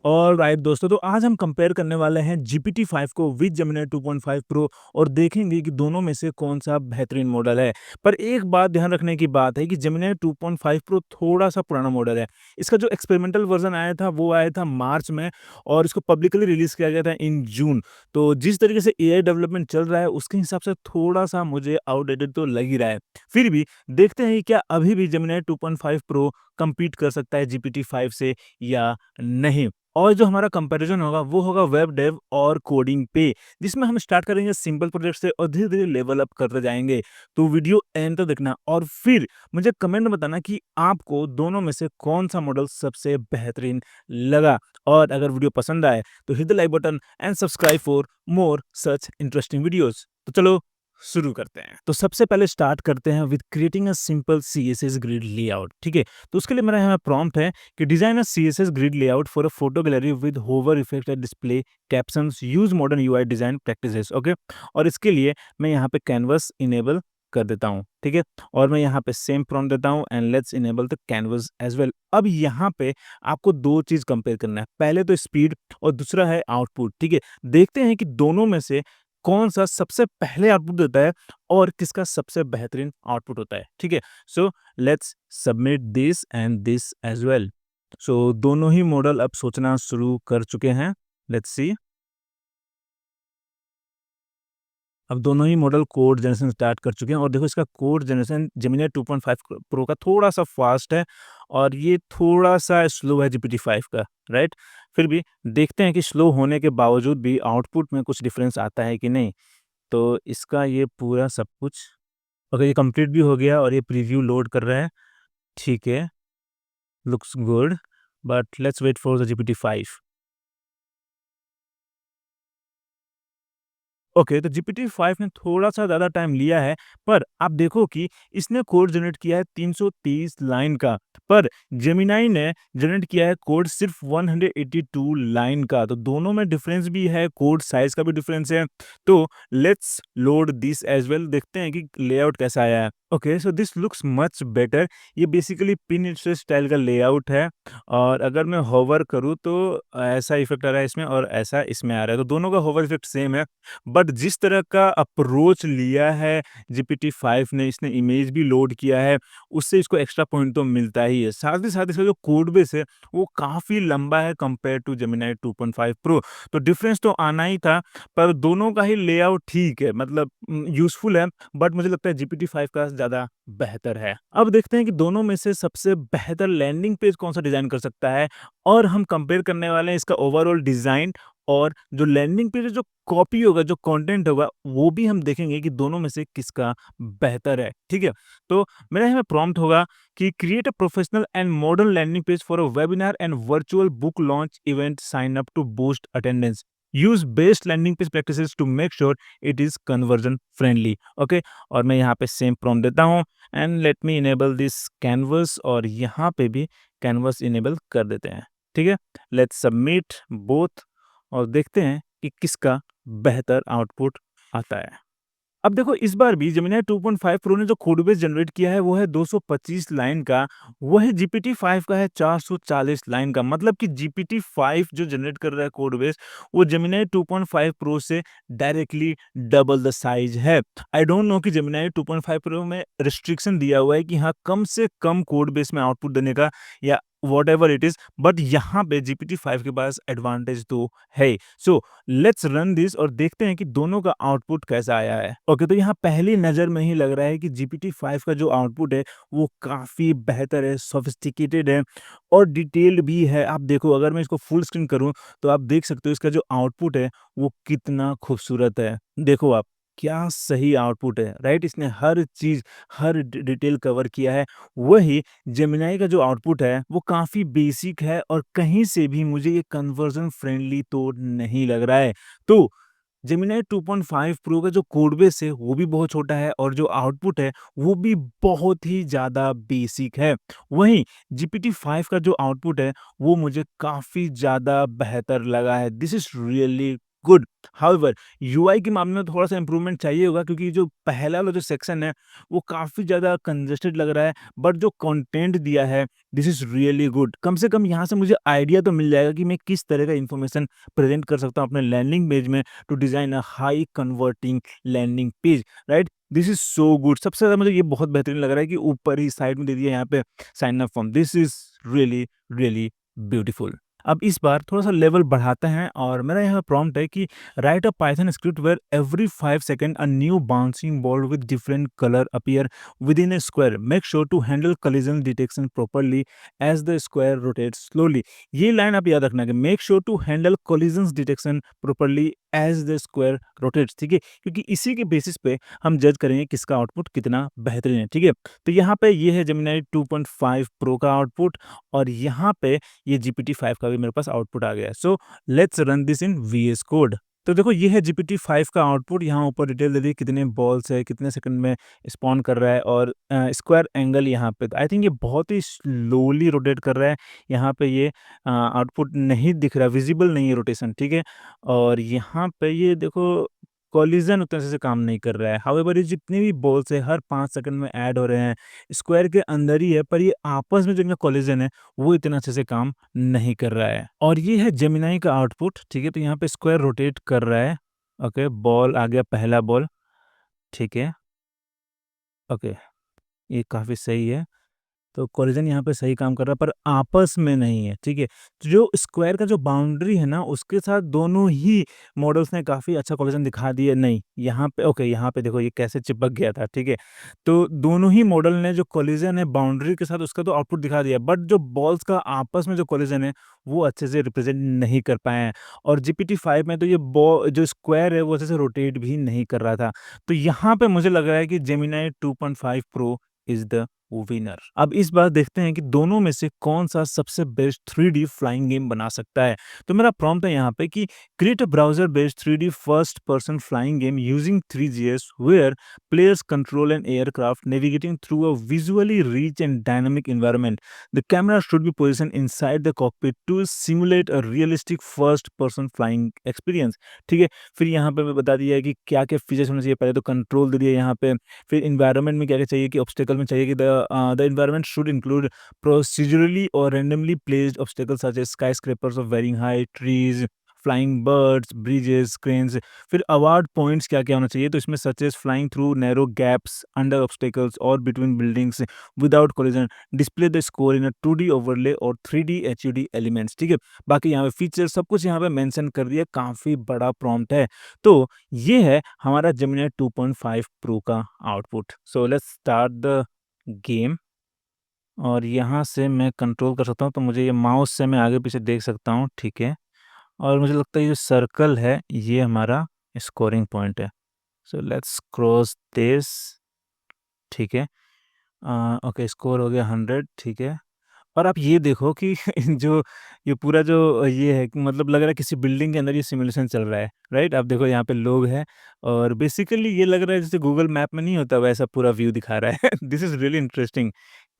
Alright दोस्तों, तो आज हम कंपेयर करने वाले हैं GPT-5 को विद जेमिनी 2.5 प्रो और देखेंगे कि दोनों में से कौन-सा बेहतरीन मॉडल है। पर एक बात ध्यान रखने की बात है कि जेमिनी 2.5 प्रो थोड़ा-सा पुराना मॉडल है। इसका जो एक्सपेरिमेंटल वर्ज़न आया था, वो आया था मार्च में और इसको पब्लिकली रिलीज़ किया गया था इन जून। तो जिस तरीके से एआई डेवलपमेंट चल रहा है, उसके हिसाब से थोड़ा-सा मुझे आउटडेटेड तो लग ही रहा है। फिर भी देखते हैं कि क्या अभी भी जेमिनी 2.5 प्रो कम्पीट कर सकता है GPT-5 से या नहीं। और जो हमारा कंपैरिजन होगा वो होगा वेब डेव और कोडिंग पे, जिसमें हम स्टार्ट करेंगे सिंपल प्रोजेक्ट से और धीरे-धीरे लेवल अप करते जाएँगे। तो वीडियो एंड तक देखना और फिर मुझे कमेंट में बताना कि आपको दोनों में से कौन-सा मॉडल सबसे बेहतरीन लगा। और अगर वीडियो पसंद आए तो hit the like button and subscribe for more such interesting videos. तो चलो शुरू करते हैं। तो सबसे पहले स्टार्ट करते हैं with creating a simple CSS grid layout, ठीक है? तो उसके लिए मेरा यहाँ प्रॉम्प्ट है कि design a CSS grid layout for a photo gallery with hover effect and display captions use modern UI design practices. Okay, और इसके लिए मैं यहाँ पे कैनवस इनेबल कर देता हूँ, ठीक है? और मैं यहाँ पे सेम प्रॉम्प्ट देता हूँ and let's enable the canvas as well. अब यहाँ पे आपको दो चीज कंपेयर करना है, पहले तो स्पीड और दूसरा है आउटपुट, ठीक है? देखते हैं कि दोनों में से कौन सा सबसे पहले आउटपुट देता है और किसका सबसे बेहतरीन आउटपुट होता है, ठीक है? So let's submit this and this as well. So दोनों ही मॉडल अब सोचना शुरू कर चुके हैं। Let's see. अब दोनों ही मॉडल कोड जनरेशन स्टार्ट कर चुके हैं और देखो इसका कोड जनरेशन जेमिनी 2.5 प्रो का थोड़ा-सा फास्ट है और ये थोड़ा-सा स्लो है जीपीटी 5 का, राइट? फिर भी देखते हैं कि स्लो होने के बावजूद भी आउटपुट में कुछ डिफरेंस आता है कि नहीं। तो इसका ये पूरा सब कुछ ओके, ये कंप्लीट भी हो गया और ये प्रीव्यू लोड कर रहा है। ठीक है, looks good, but let's wait for the GPT-5। Okay, तो GPT-5 ने थोड़ा-सा ज़्यादा टाइम लिया है, पर आप देखो कि इसने कोड जनरेट किया है 330 लाइन का, पर जेमिनी ने जनरेट किया है कोड सिर्फ़ 182 लाइन का। तो दोनों में डिफरेंस भी है, कोड साइज़ का भी डिफरेंस है। तो let's load this as well, देखते हैं कि लेआउट कैसा आया है। Okay, so this looks much better. ये बेसिकली पिनिट्रेस्ट स्टाइल का लेआउट है और अगर मैं होवर करूँ तो ऐसा इफ़ेक्ट आ रहा है इसमें और ऐसा इसमें आ रहा है। तो दोनों का होवर इफ़ेक्ट सेम है। बट जिस तरह का अप्रोच लिया है GPT-5 ने, इसने इमेज भी लोड किया है, उससे इसको एक्स्ट्रा पॉइंट तो मिलता ही है। साथ ही साथ इसका जो कोड बेस है, वो काफ़ी लंबा है कंपेयर टू जेमिनी 2.5 प्रो। तो डिफरेंस तो आना ही था, पर दोनों का ही लेआउट ठीक है, मतलब यूज़फुल है, बट मुझे लगता है GPT-5 का ज़्यादा बेहतर है। अब देखते हैं कि दोनों में से सबसे बेहतर लैंडिंग पेज कौन-सा डिज़ाइन कर सकता है और हम कंपेयर करने वाले हैं इसका ओवरऑल डिज़ाइन और जो लैंडिंग पेज जो कॉपी होगा, जो कंटेंट होगा, वो भी हम देखेंगे कि दोनों में से किसका बेहतर है, ठीक है? तो मेरा यहाँ प्रॉम्प्ट होगा कि create a professional and modern landing page for a webinar and virtual book launch event, sign up to boost attendance. Use best landing page practices to make sure it is conversion friendly. Okay, और मैं यहाँ पे same prompt देता हूँ and let me enable this canvas और यहाँ पे भी कैनवस इनेबल कर देते हैं, ठीक है? लेट्स सबमिट बोथ और देखते हैं कि किसका बेहतर आउटपुट आता है। अब देखो इस बार भी जेमिनी 2.5 प्रो ने जो कोड बेस जनरेट किया है वो है 225 लाइन का, वही जीपीटी 5 का है 440 लाइन का। मतलब कि जीपीटी 5 जो जनरेट कर रहा है कोड बेस, वो जेमिनी 2.5 प्रो से डायरेक्टली डबल द साइज है। आई डोंट नो कि जेमिनी 2.5 प्रो में रिस्ट्रिक्शन दिया हुआ है कि हाँ, कम से कम कोड बेस में आउटपुट देने का या व्हाटएवर इट इज, बट यहाँ पे जीपीटी 5 के पास एडवांटेज तो है। सो लेट्स रन दिस और देखते हैं कि दोनों का आउटपुट कैसा आया है। ओके, तो यहाँ पहली नज़र में ही लग रहा है कि GPT-5 का जो आउटपुट है, वो काफ़ी बेहतर है, सोफिस्टिकेटेड है और डिटेल्ड भी है। आप देखो, अगर मैं इसको फुल स्क्रीन करूँ, तो आप देख सकते हो इसका जो आउटपुट है, वो कितना खूबसूरत है। देखो आप, क्या सही आउटपुट है, राइट? इसने हर चीज़, हर डिटेल कवर किया है। वही जेमिनी का जो आउटपुट है, वो काफ़ी बेसिक है और कहीं से भी मुझे ये कन्वर्जन फ्रेंडली तो नहीं लग रहा है। तो जेमिनी 2.5 प्रो का जो कोड बेस है, वो भी बहुत छोटा है और जो आउटपुट है, वो भी बहुत ही ज़्यादा बेसिक है। वहीं GPT-5 का जो आउटपुट है, वो मुझे काफ़ी ज़्यादा बेहतर लगा है। This is really good. However UI के मामले में थोड़ा-सा इम्प्रूवमेंट चाहिए होगा क्योंकि जो पहला वाला जो सेक्शन है, वो काफ़ी ज़्यादा कंजेस्टेड लग रहा है, बट जो कंटेंट दिया है, दिस इज़ रियली गुड। कम से कम यहाँ से मुझे आइडिया तो मिल जाएगा कि मैं किस तरह का इन्फॉर्मेशन प्रेज़ेंट कर सकता हूँ अपने लैंडिंग पेज में to design a high converting landing page, right? This is so good. सबसे ज़्यादा मुझे ये बहुत बेहतरीन लग रहा है कि ऊपर ही साइड में दे दिया यहाँ पे sign up form. This is really, really beautiful. अब इस बार थोड़ा-सा लेवल बढ़ाते हैं और मेरा यहाँ प्रॉम्प्ट है कि write a Python script where every 5 second a new bouncing ball with different colour appear within a square. Make sure to handle collision detection properly as the square rotates slowly. ये line आप याद रखना कि make sure to handle collisions detection properly as the square rotates, ठीक है? क्योंकि इसी के बेसिस पे हम जज करेंगे किसका आउटपुट कितना बेहतरीन है, ठीक है? तो यहाँ पे ये है जेमिनी 2.5 प्रो का आउटपुट और यहाँ पे ये GPT-5 का भी मेरे पास आउटपुट आ गया है। So let's run this in VS code. तो देखो ये है GPT-5 का आउटपुट, यहाँ ऊपर डिटेल दे दी कितने बॉल्स है, कितने सेकंड में स्पॉन कर रहा है और स्क्वायर एंगल यहाँ पे आई थिंक ये बहुत ही स्लोली रोटेट कर रहा है। यहाँ पे ये आउटपुट नहीं दिख रहा, विजिबल नहीं है रोटेशन, ठीक है? और यहाँ पे ये देखो कोलिजन उतने अच्छे से काम नहीं कर रहा है। हाउएवर ये जितने भी बॉल्स है हर 5 सेकंड में ऐड हो रहे हैं। स्क्वायर के अंदर ही है पर ये आपस में जो इनका कोलिजन है वो इतना अच्छे से काम नहीं कर रहा है। और ये है जेमिनी का आउटपुट, ठीक है? तो यहाँ पे स्क्वायर रोटेट कर रहा है। ओके, बॉल आ गया पहला बॉल, ठीक है? ओके, ये काफ़ी सही है। तो कोलिजन यहाँ पे सही काम कर रहा है पर आपस में नहीं है, ठीक है? तो जो स्क्वायर का जो बाउंड्री है ना उसके साथ दोनों ही मॉडल्स ने काफ़ी अच्छा कोलिजन दिखा दिया नहीं, यहाँ पे ओके यहाँ पे देखो ये कैसे चिपक गया था, ठीक है? तो दोनों ही मॉडल ने जो कोलिजन है बाउंड्री के साथ उसका तो आउटपुट दिखा दिया बट जो बॉल्स का आपस में जो कोलिजन है वो अच्छे से रिप्रेज़ेंट नहीं कर पाए हैं और जीपीटी 5 में तो ये बॉ जो स्क्वायर है वो अच्छे से रोटेट भी नहीं कर रहा था। तो यहाँ पे मुझे लग रहा है कि Gemini 2.5 pro is the winner. अब इस बार देखते हैं कि दोनों में से कौन-सा सबसे बेस्ट 3D फ्लाइंग गेम बना सकता है। तो मेरा प्रॉम्प्ट है यहाँ पे कि create a browser based 3D first person flying game using 3GS वेयर players control an aircraft navigating through a visually rich and dynamic environment. The camera should be positioned inside the cockpit to simulate a realistic first person flying experience. ठीक है? फिर यहाँ पे मैं बता दिया है कि क्या-क्या फीचर्स होने चाहिए। पहले तो कंट्रोल दे दिया यहाँ पे, फिर एनवायरनमेंट में क्या-क्या चाहिए कि ऑब्स्टेकल में चाहिए कि the environment should include procedurally और randomly placed obstacles such as skyscrapers of varying height, trees, flying birds, bridges, cranes. फिर अवार्ड पॉइंट्स क्या-क्या होना चाहिए तो इसमें such as flying through narrow gaps, under obstacles और between buildings without collision, display the score in a 2D overlay और 3D HUD elements, ठीक है? बाकी यहाँ पे फीचर सब कुछ यहाँ पे मेंशन कर दिया, काफ़ी बड़ा प्रॉम्प्ट है। तो ये है हमारा जेमिनी 2.5 प्रो का output. So let's start the game और यहाँ से मैं कंट्रोल कर सकता हूँ, तो मुझे ये माउस से मैं आगे-पीछे देख सकता हूँ, ठीक है? और मुझे लगता है ये जो सर्कल है, ये हमारा स्कोरिंग पॉइंट है। सो लेट्स क्रॉस दिस, ठीक है? ओके स्कोर हो गया 100, ठीक है? और आप ये देखो कि जो ये पूरा जो ये है कि मतलब लग रहा है किसी बिल्डिंग के अंदर ये सिमुलेशन चल रहा है, राइट? आप देखो यहाँ पे लोग हैं और बेसिकली ये लग रहा है जैसे गूगल मैप में नहीं होता वैसा पूरा व्यू दिखा रहा है। दिस इज़ रियली इंटरेस्टिंग,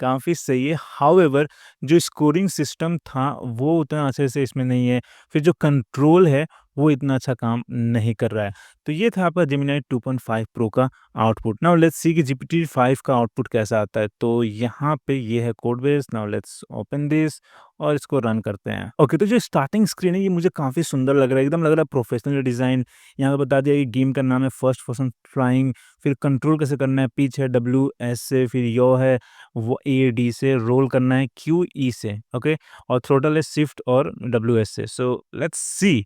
काफ़ी सही है। हाउएवर जो स्कोरिंग सिस्टम था वो उतना अच्छे से इसमें नहीं है। फिर जो कंट्रोल है वो इतना अच्छा काम नहीं कर रहा है। तो ये था आपका जेमिनी 2.5 प्रो का आउटपुट। नाउ लेट्स सी कि जीपीटी 5 का आउटपुट कैसा आता है। तो यहाँ पे ये है code base. Now let's open this और इसको रन करते हैं। ओके, तो जो स्टार्टिंग स्क्रीन है ये मुझे काफ़ी सुंदर लग रहा है, एकदम लग रहा है प्रोफेशनल डिज़ाइन। यहाँ पे बता दिया कि गेम का नाम है फर्स्ट पर्सन फ्लाइंग, फिर कंट्रोल कैसे करना है, पिच है WS से, फिर यो है वो AD से, रोल करना है QE से, ओके? और थ्रोटल है शिफ्ट और WS से। So let's see.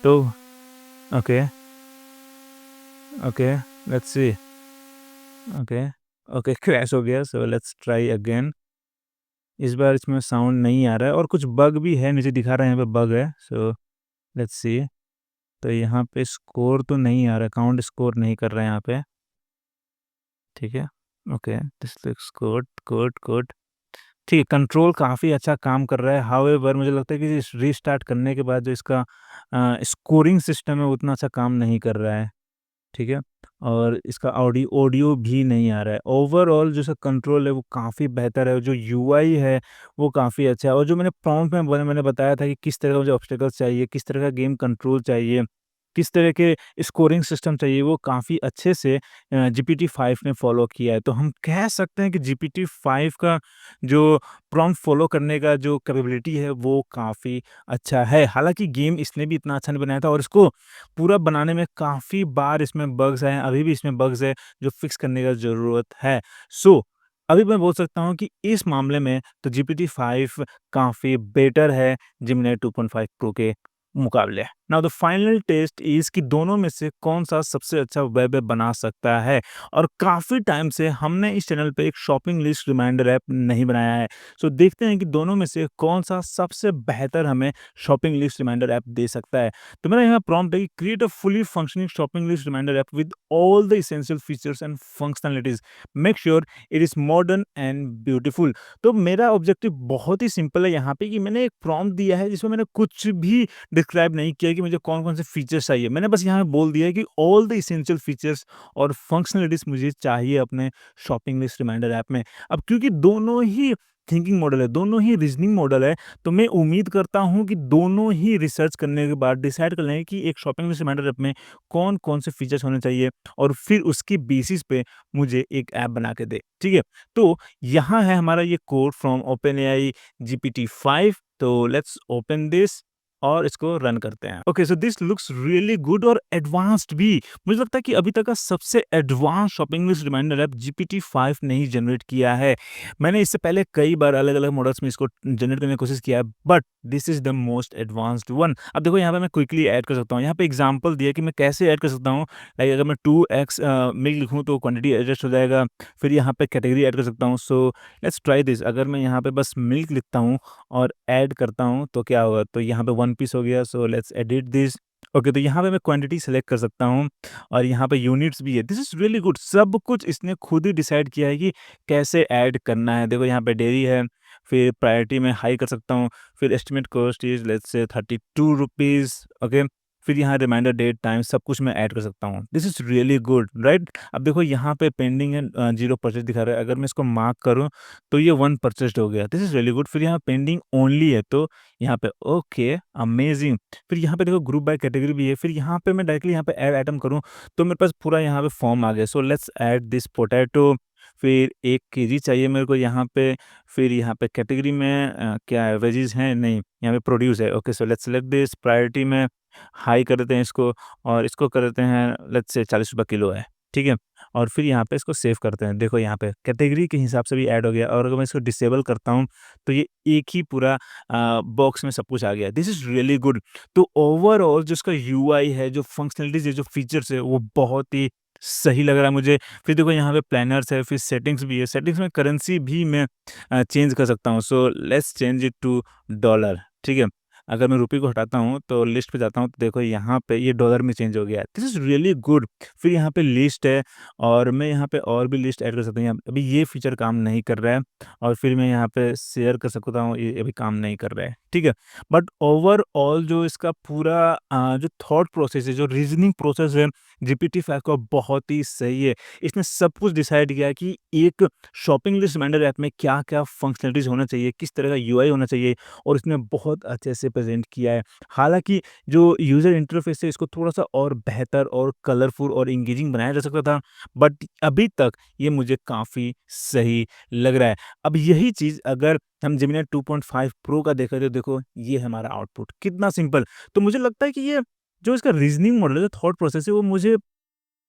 तो okay, okay, let's see. Okay, okay crash हो गया। So let's try again. इस बार इसमें साउंड नहीं आ रहा है और कुछ बग भी है, नीचे दिखा रहा है यहाँ पे बग है। So let's see. तो यहाँ पे स्कोर तो नहीं आ रहा है, काउंट स्कोर नहीं कर रहा है यहाँ पे, ठीक है? Okay, this looks good, good, good. ठीक है, कंट्रोल काफ़ी अच्छा काम कर रहा है। हाउएवर मुझे लगता है कि इस रीस्टार्ट करने के बाद जो इसका स्कोरिंग सिस्टम है वो उतना अच्छा काम नहीं कर रहा है। ठीक है? और इसका ऑडियो भी नहीं आ रहा है। ओवरऑल जो इसका कंट्रोल है वो काफ़ी बेहतर है और जो यूआई है वो काफ़ी अच्छा है और जो मैंने प्रॉम्प्ट में मैंने बताया था कि किस तरह का मुझे ऑब्स्टेकल्स चाहिए, किस तरह का गेम कंट्रोल चाहिए, किस तरह के स्कोरिंग सिस्टम चाहिए वो काफ़ी अच्छे से जीपीटी-5 ने फ़ॉलो किया है। तो हम कह सकते हैं कि जीपीटी-5 का जो प्रॉम्प्ट फ़ॉलो करने का जो कैपेबिलिटी है वो काफ़ी अच्छा है। हालाँकि गेम इसने भी इतना अच्छा नहीं बनाया था और इसको पूरा बनाने में काफ़ी बार इसमें बग्स आए हैं, अभी भी इसमें बग्स है जो फिक्स करने का ज़रूरत है। सो अभी मैं बोल सकता हूँ कि इस मामले में तो जीपीटी-5 काफ़ी बेटर है जेमिनी 2.5 प्रो के मुकाबले। Now the final test is कि दोनों में से कौन-सा सबसे अच्छा वेब ऐप बना सकता है और काफ़ी टाइम से हमने इस चैनल पे एक शॉपिंग लिस्ट रिमाइंडर ऐप नहीं बनाया है। सो देखते हैं कि दोनों में से कौन-सा सबसे बेहतर हमें शॉपिंग लिस्ट रिमाइंडर ऐप दे सकता है। तो मेरा यहाँ प्रॉम्प्ट है कि create a fully functioning shopping list reminder app with all the essential features and functionalities. Make sure it is modern and beautiful. तो मेरा ऑब्जेक्टिव बहुत ही सिंपल है यहाँ पे कि मैंने एक प्रॉम्प्ट दिया है जिसमें मैंने कुछ भी डिस्क्राइब नहीं किया कि मुझे कौन-कौन से फीचर्स चाहिए। मैंने बस यहाँ पे बोल दिया है कि ऑल द एसेंशियल फीचर्स और फंक्शनैलिटीज़ मुझे चाहिए अपने शॉपिंग लिस्ट रिमाइंडर ऐप में। अब क्योंकि दोनों ही थिंकिंग मॉडल है, दोनों ही रीज़निंग मॉडल है, तो मैं उम्मीद करता हूँ कि दोनों ही रिसर्च करने के बाद डिसाइड कर लेंगे कि एक शॉपिंग लिस्ट रिमाइंडर ऐप में कौन-कौन से फीचर्स होने चाहिए और फिर उसके बेसिस पे मुझे एक ऐप बना के दे। ठीक है? तो यहाँ है हमारा ये कोड फ्रॉम ओपेनएआई GPT-5। तो लेट्स ओपन दिस और इसको रन करते हैं। Okay, so this looks really good और एडवांस्ड भी। मुझे लगता है कि अभी तक का सबसे advance shopping list reminder app GPT-5 ने ही जनरेट किया है। मैंने इससे पहले कई बार अलग-अलग मॉडल्स में इसको जनरेट करने की कोशिश किया है, but this is the most advanced one. अब देखो यहाँ पे मैं क्विकली ऐड कर सकता हूँ। यहाँ पे एग्ज़ाम्पल दिया है कि मैं कैसे ऐड कर सकता हूँ। लाइक अगर मैं 2x मिल्क लिखूँ तो क्वांटिटी एडजस्ट हो जाएगा। फिर यहाँ पे कैटेगरी ऐड कर सकता हूँ। So let's try this. अगर मैं यहाँ पे बस मिल्क लिखता हूँ और ऐड करता हूँ तो क्या होगा? तो यहाँ पे 1 पीस हो गया। So let's edit this. Okay, तो यहाँ पे मैं क्वांटिटी सेलेक्ट कर सकता हूँ और यहाँ पे यूनिट्स भी है। This is really good. सब कुछ इसने खुद ही डिसाइड किया है कि कैसे ऐड करना है। देखो यहाँ पे डेयरी है, फिर प्रायोरिटी में हाई कर सकता हूँ, फिर estimate cost is let's say ₹32। Okay, फिर यहाँ रिमाइंडर डेट टाइम सब कुछ मैं ऐड कर सकता हूँ। This is really good, right? अब देखो यहाँ पे पेंडिंग है, 0 परचेज़ दिखा रहा है। अगर मैं इसको मार्क करूँ तो ये 1 परचेज़्ड हो गया। This is really good. फिर यहाँ पेंडिंग ओनली है तो यहाँ पे ओके, अमेज़िंग। फिर यहाँ पे देखो ग्रुप बाय कैटेगरी भी है। फिर यहाँ पे मैं डायरेक्टली यहाँ पे ऐड आइटम करूँ तो मेरे पास पूरा यहाँ पे फॉर्म आ गया। So let's add this potato. फिर 1 केजी चाहिए मेरे को यहाँ पे। फिर यहाँ पे कैटेगरी में क्या है, वेजीज़ हैं? नहीं, यहाँ पे प्रोड्यूस है। Okay, so let's select this. Priority में हाई कर देते हैं इसको और इसको कर देते हैं लेट्स से ₹40 किलो है, ठीक है? और फिर यहाँ पे इसको सेव करते हैं। देखो यहाँ पे कैटेगरी के हिसाब से भी ऐड हो गया और अगर मैं इसको डिसेबल करता हूँ, तो ये एक ही पूरा बॉक्स में सब कुछ आ गया। This is really good. तो ओवरऑल जो इसका यूआई है, जो फंक्शनैलिटीज़ है, जो फीचर्स है, वो बहुत ही सही लग रहा है मुझे। फिर देखो यहाँ पे प्लानर्स है, फिर सेटिंग्स भी है। सेटिंग्स में करेंसी भी मैं चेंज कर सकता हूँ। So let's change it to dollar, ठीक है? अगर मैं रुपए को हटाता हूँ तो लिस्ट पे जाता हूँ तो देखो यहाँ पे ये डॉलर में चेंज हो गया है। This is really good. फिर यहाँ पे लिस्ट है और मैं यहाँ पे और भी लिस्ट ऐड कर सकता हूँ। यहाँ अभी ये फीचर काम नहीं कर रहा है और फिर मैं यहाँ पे शेयर कर सकता हूँ, ये अभी काम नहीं कर रहा है, ठीक है? बट ओवरऑल जो इसका पूरा जो थॉट प्रोसेस है, जो रीज़निंग प्रोसेस है, GPT-5 का बहुत ही सही है। इसने सब कुछ डिसाइड किया कि एक शॉपिंग लिस्ट रिमाइंडर ऐप में क्या-क्या फंक्शनैलिटीज़ होना चाहिए, किस तरह का यूआई होना चाहिए और इसने बहुत अच्छे से प्रेज़ेंट किया है। हालाँकि जो यूज़र इंटरफ़ेस है इसको थोड़ा-सा और बेहतर और कलरफुल और एंगेजिंग बनाया जा सकता था, बट अभी तक ये मुझे काफ़ी सही लग रहा है। अब यही चीज़ अगर हम जेमिनी 2.5 प्रो का देखें तो देखो ये है हमारा आउटपुट, कितना सिंपल। तो मुझे लगता है कि ये जो इसका रीज़निंग मॉडल है, थॉट प्रोसेस है, वो मुझे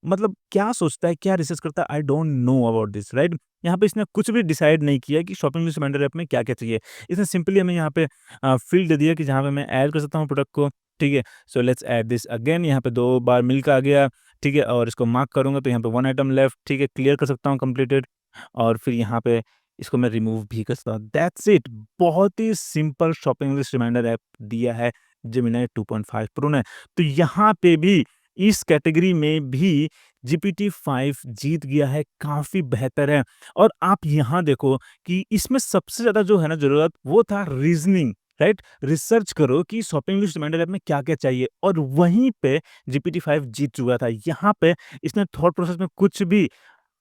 मतलब क्या सोचता है, क्या रिसर्च करता है, I don't know about this, right? यहाँ पे इसने कुछ भी डिसाइड नहीं किया कि शॉपिंग लिस्ट रिमाइंडर ऐप में क्या-क्या चाहिए। इसने सिंपली हमें यहाँ पे फ़ील्ड दे दिया कि जहाँ पे मैं ऐड कर सकता हूँ प्रोडक्ट को, ठीक है? So let's add this again. यहाँ पे 2 बार मिल्क आ गया, ठीक है? और इसको मार्क करूँगा तो यहाँ पे 1 आइटम लेफ्ट, ठीक है? क्लियर कर सकता हूँ कंप्लीटेड और फिर यहाँ पे इसको मैं रिमूव भी कर सकता हूँ। That's it. बहुत ही simple shopping list reminder app दिया है जेमिनी 2.5 प्रो ने। तो यहाँ पे भी इस कैटेगरी में भी GPT-5 जीत गया है, काफ़ी बेहतर है। और आप यहाँ देखो कि इसमें सबसे ज़्यादा जो है ना ज़रूरत वो था रीज़निंग, राइट? रिसर्च करो कि शॉपिंग लिस्ट रिमाइंडर ऐप में क्या-क्या चाहिए और वहीं पे GPT-5 जीत चुका था। यहाँ पे इसने थॉट प्रोसेस में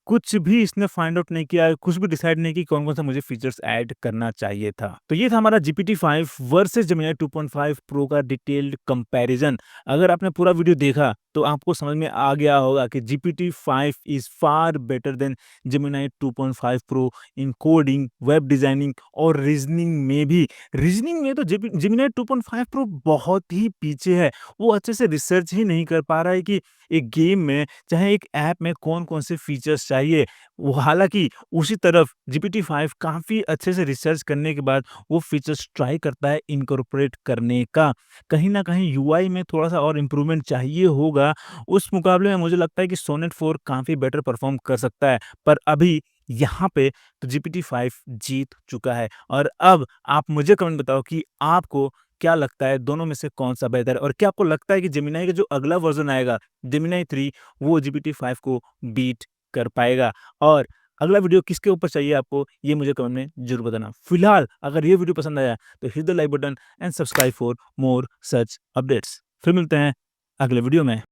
कुछ भी इसने फाइंड आउट नहीं किया, कुछ भी डिसाइड नहीं की कौन-कौन सा मुझे फीचर्स ऐड करना चाहिए था। तो ये था हमारा GPT-5 वर्सेस जेमिनी 2.5 प्रो का डिटेल्ड कंपैरिजन। अगर आपने पूरा वीडियो देखा, तो आपको समझ में आ गया होगा कि GPT-5 is far better than Gemini 2.5 pro in coding, web designing और रीज़निंग में भी। रीज़निंग में तो जेमिनी 2.5 प्रो बहुत ही पीछे है। वो अच्छे से रिसर्च ही नहीं कर पा रहा है कि एक गेम में, चाहे एक ऐप में कौन-कौन से फीचर्स चाहिए। वो हालाँकि उसी तरफ GPT-5 काफ़ी अच्छे से रिसर्च करने के बाद वो फीचर्स ट्राई करता है इनकॉर्पोरेट करने का। कहीं न कहीं यूआई में थोड़ा-सा और इम्प्रूवमेंट चाहिए होगा। उस मुकाबले में मुझे लगता है कि सोनेट 4 काफ़ी बेटर परफ़ॉर्म कर सकता है। पर अभी यहाँ पे तो GPT-5 जीत चुका है। और अब आप मुझे कमेंट बताओ कि आपको क्या लगता है दोनों में से कौन-सा बेहतर है? और क्या आपको लगता है कि जेमिनी का जो अगला वर्ज़न आएगा, जेमिनी 3, वो GPT-5 को बीट कर पाएगा? और अगला वीडियो किसके ऊपर चाहिए आपको, ये मुझे कमेंट में ज़रूर बताना। फिलहाल अगर ये वीडियो पसंद आया तो hit the like button and subscribe for more such updates. फिर मिलते हैं अगले वीडियो में।